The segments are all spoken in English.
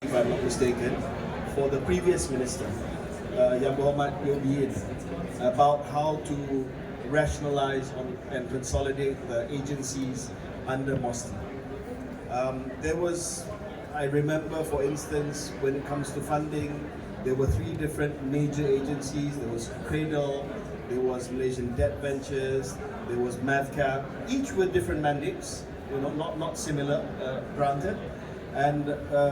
if I'm not mistaken, for the previous minister, Yang Muhammad Yobiin, about how to rationalize and consolidate the agencies under MOSTI. There was, I remember, for instance, when it comes to funding, there were three different major agencies. There was Cradle, there was Malaysian Debt Ventures, there was MAVCAP, each with different mandates, not similar, granted. And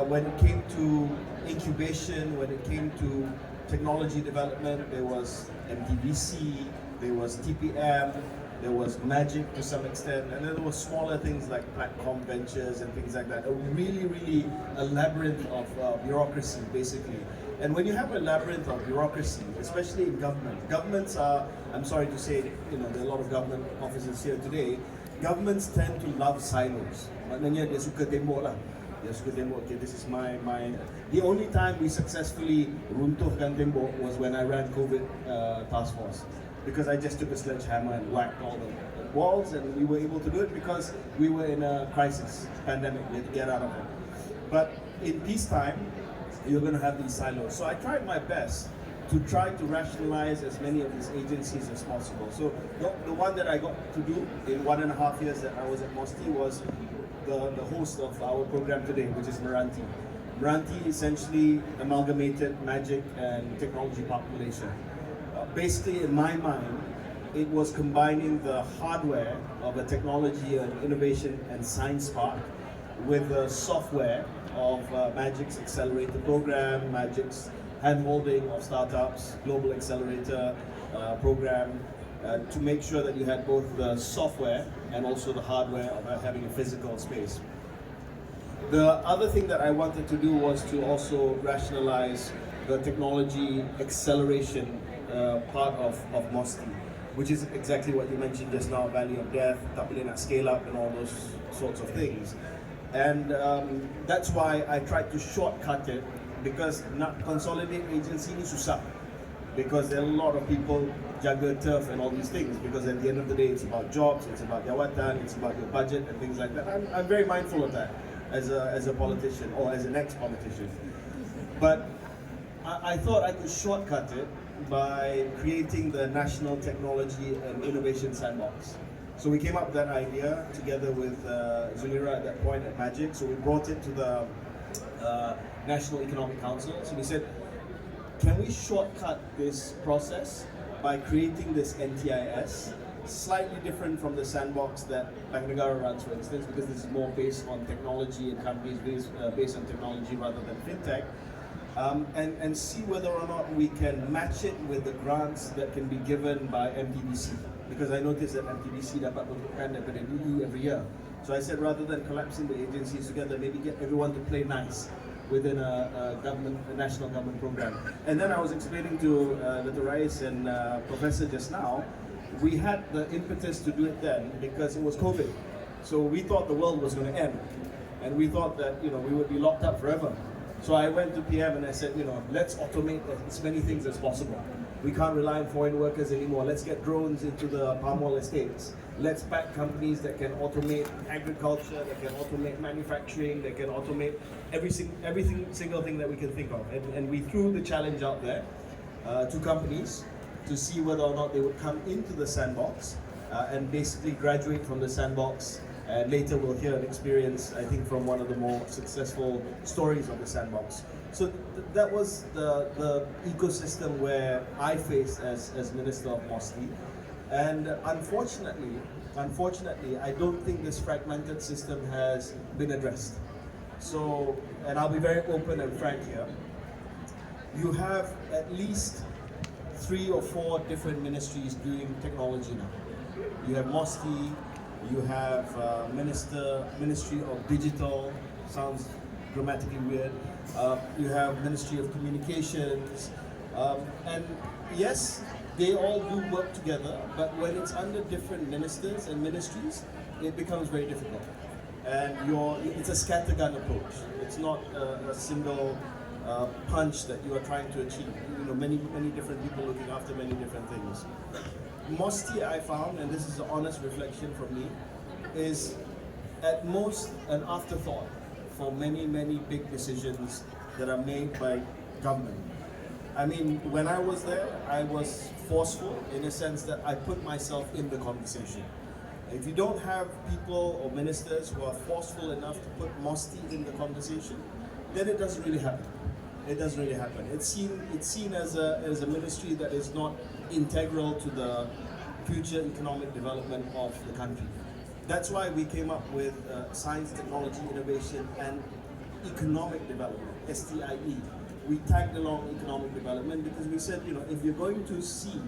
when it came to incubation, when it came to technology development, there was MTVC, there was TPM, there was Magic to some extent, and then there were smaller things like Platform Ventures and things like that. A really a labyrinth of bureaucracy, basically. And when you have a labyrinth of bureaucracy, especially in government, governments are, I'm sorry to say, there are a lot of government officers here today, governments tend to love silos. Maknanya dia suka tembok lah. Dia suka tembok, okay, this is my. The only time we successfully runtuhkan tembok was when I ran COVID task force. Because I just took a sledgehammer and whacked all the walls, and we were able to do it because we were in a crisis, pandemic, we had to get out of it. But in peacetime, you're going to have these silos. So I tried my best to try to rationalize as many of these agencies as possible. So the one that I got to do in 1.5 years that I was at MOSTI was the host of our program today, which is Meranti. Meranti essentially amalgamated Magic and Technology Park Malaysia. Basically, in my mind, it was combining the hardware of a technology and innovation and science park with the software of Magic's accelerator program, Magic's handholding of startups, global accelerator program, to make sure that you had both the software and also the hardware of having a physical space. The other thing that I wanted to do was to also rationalize the technology acceleration part of MOSTI, which is exactly what you mentioned just now, Valley of Death, tak boleh nak scale up and all those sorts of things. And that's why I tried to shortcut it, because nak consolidate agency ni susah. Because there are a lot of people jaga turf and all these things, because at the end of the day it's about jobs, it's about jawatan, it's about your budget and things like that. I'm very mindful of that as a politician or as an ex-politician. But I thought I could shortcut it by creating the National Technology and Innovation Sandbox. So we came up with that idea together with Zulira at that point at Magic. So we brought it to the National Economic Council. So we said, can we shortcut this process by creating this NTIS, slightly different from the sandbox that Bank Negara runs, for instance, because this is more based on technology and companies based on technology rather than fintech. And see whether or not we can match it with the grants that can be given by MTBC. Because I noticed that MTBC dapat peruntukan daripada DE every year. So I said, rather than collapsing the agencies together, maybe get everyone to play nice within a national government program. And then I was explaining to Dr. Rais and Professor just now, we had the impetus to do it then because it was COVID. So we thought the world was going to end. And we thought that we would be locked up forever. So I went to PM and I said, let's automate as many things as possible. We can't rely on foreign workers anymore. Let's get drones into the palm oil estates. Let's back companies that can automate agriculture, that can automate manufacturing, that can automate every single thing that we can think of. And we threw the challenge out there to companies to see whether or not they would come into the sandbox and basically graduate from the sandbox. And later we'll hear an experience, I think, from one of the more successful stories of the sandbox. So that was the ecosystem where I faced as Minister of MOSTI. And unfortunately, I don't think this fragmented system has been addressed. So, and I'll be very open and frank here, you have at least 3 or 4 different ministries doing technology now. You have MOSTI, you have Ministry of Digital, sounds grammatically weird. You have Ministry of Communications, and yes, they all do work together, but when it's under different ministers and ministries, it becomes very difficult. And it's a scattergun approach. It's not a single punch that you are trying to achieve. Many different people looking after many different things. MOSTI, I found, and this is an honest reflection from me, is at most an afterthought for many, many big decisions that are made by government. I mean, when I was there, I was forceful in a sense that I put myself in the conversation. If you don't have people or ministers who are forceful enough to put MOSTI in the conversation, then it doesn't really happen. It doesn't really happen. It's seen as a ministry that is not integral to the future economic development of the country. That's why we came up with Science, Technology, Innovation and Economic Development, STIE. We tagged along economic development because we said, you know, if you're going to see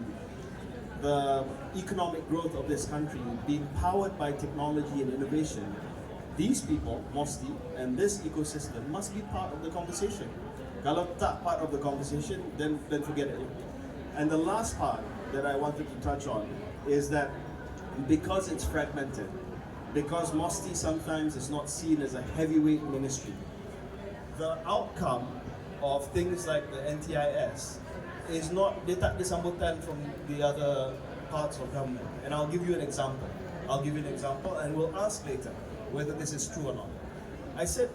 the economic growth of this country being powered by technology and innovation, these people, MOSTI, and this ecosystem must be part of the conversation. Kalau tak part of the conversation, then forget it. And the last part that I wanted to touch on is that because it's fragmented, because MOSTI sometimes is not seen as a heavyweight ministry, the outcome of things like the NTIS is not, dia tak ada sambutan from the other parts of government. And I'll give you an example. And we'll ask later whether this is true or not. I said,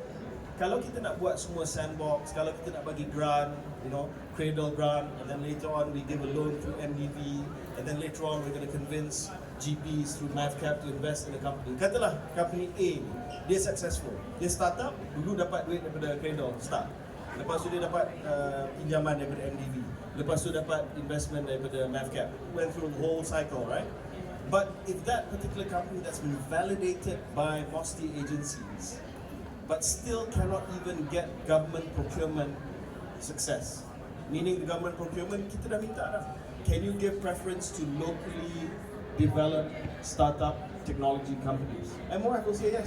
kalau kita nak buat semua sandbox, kalau kita nak bagi grant, you know, cradle grant, and then later on we give a loan through MDB, and then later on we're going to convince GPs through MAVCAP to invest in a company. Katalah company A, dia successful, dia start up, dulu dapat duit daripada cradle, start. Lepas tu dia dapat pinjaman daripada MDB. Lepas tu dapat investment daripada MAVCAP. Went through the whole cycle, right? But if that particular company that's been validated by MOSTI agencies, but still cannot even get government procurement success, meaning the government procurement, kita dah minta dah. Can you give preference to locally developed startup technology companies? And MOAF will say yes.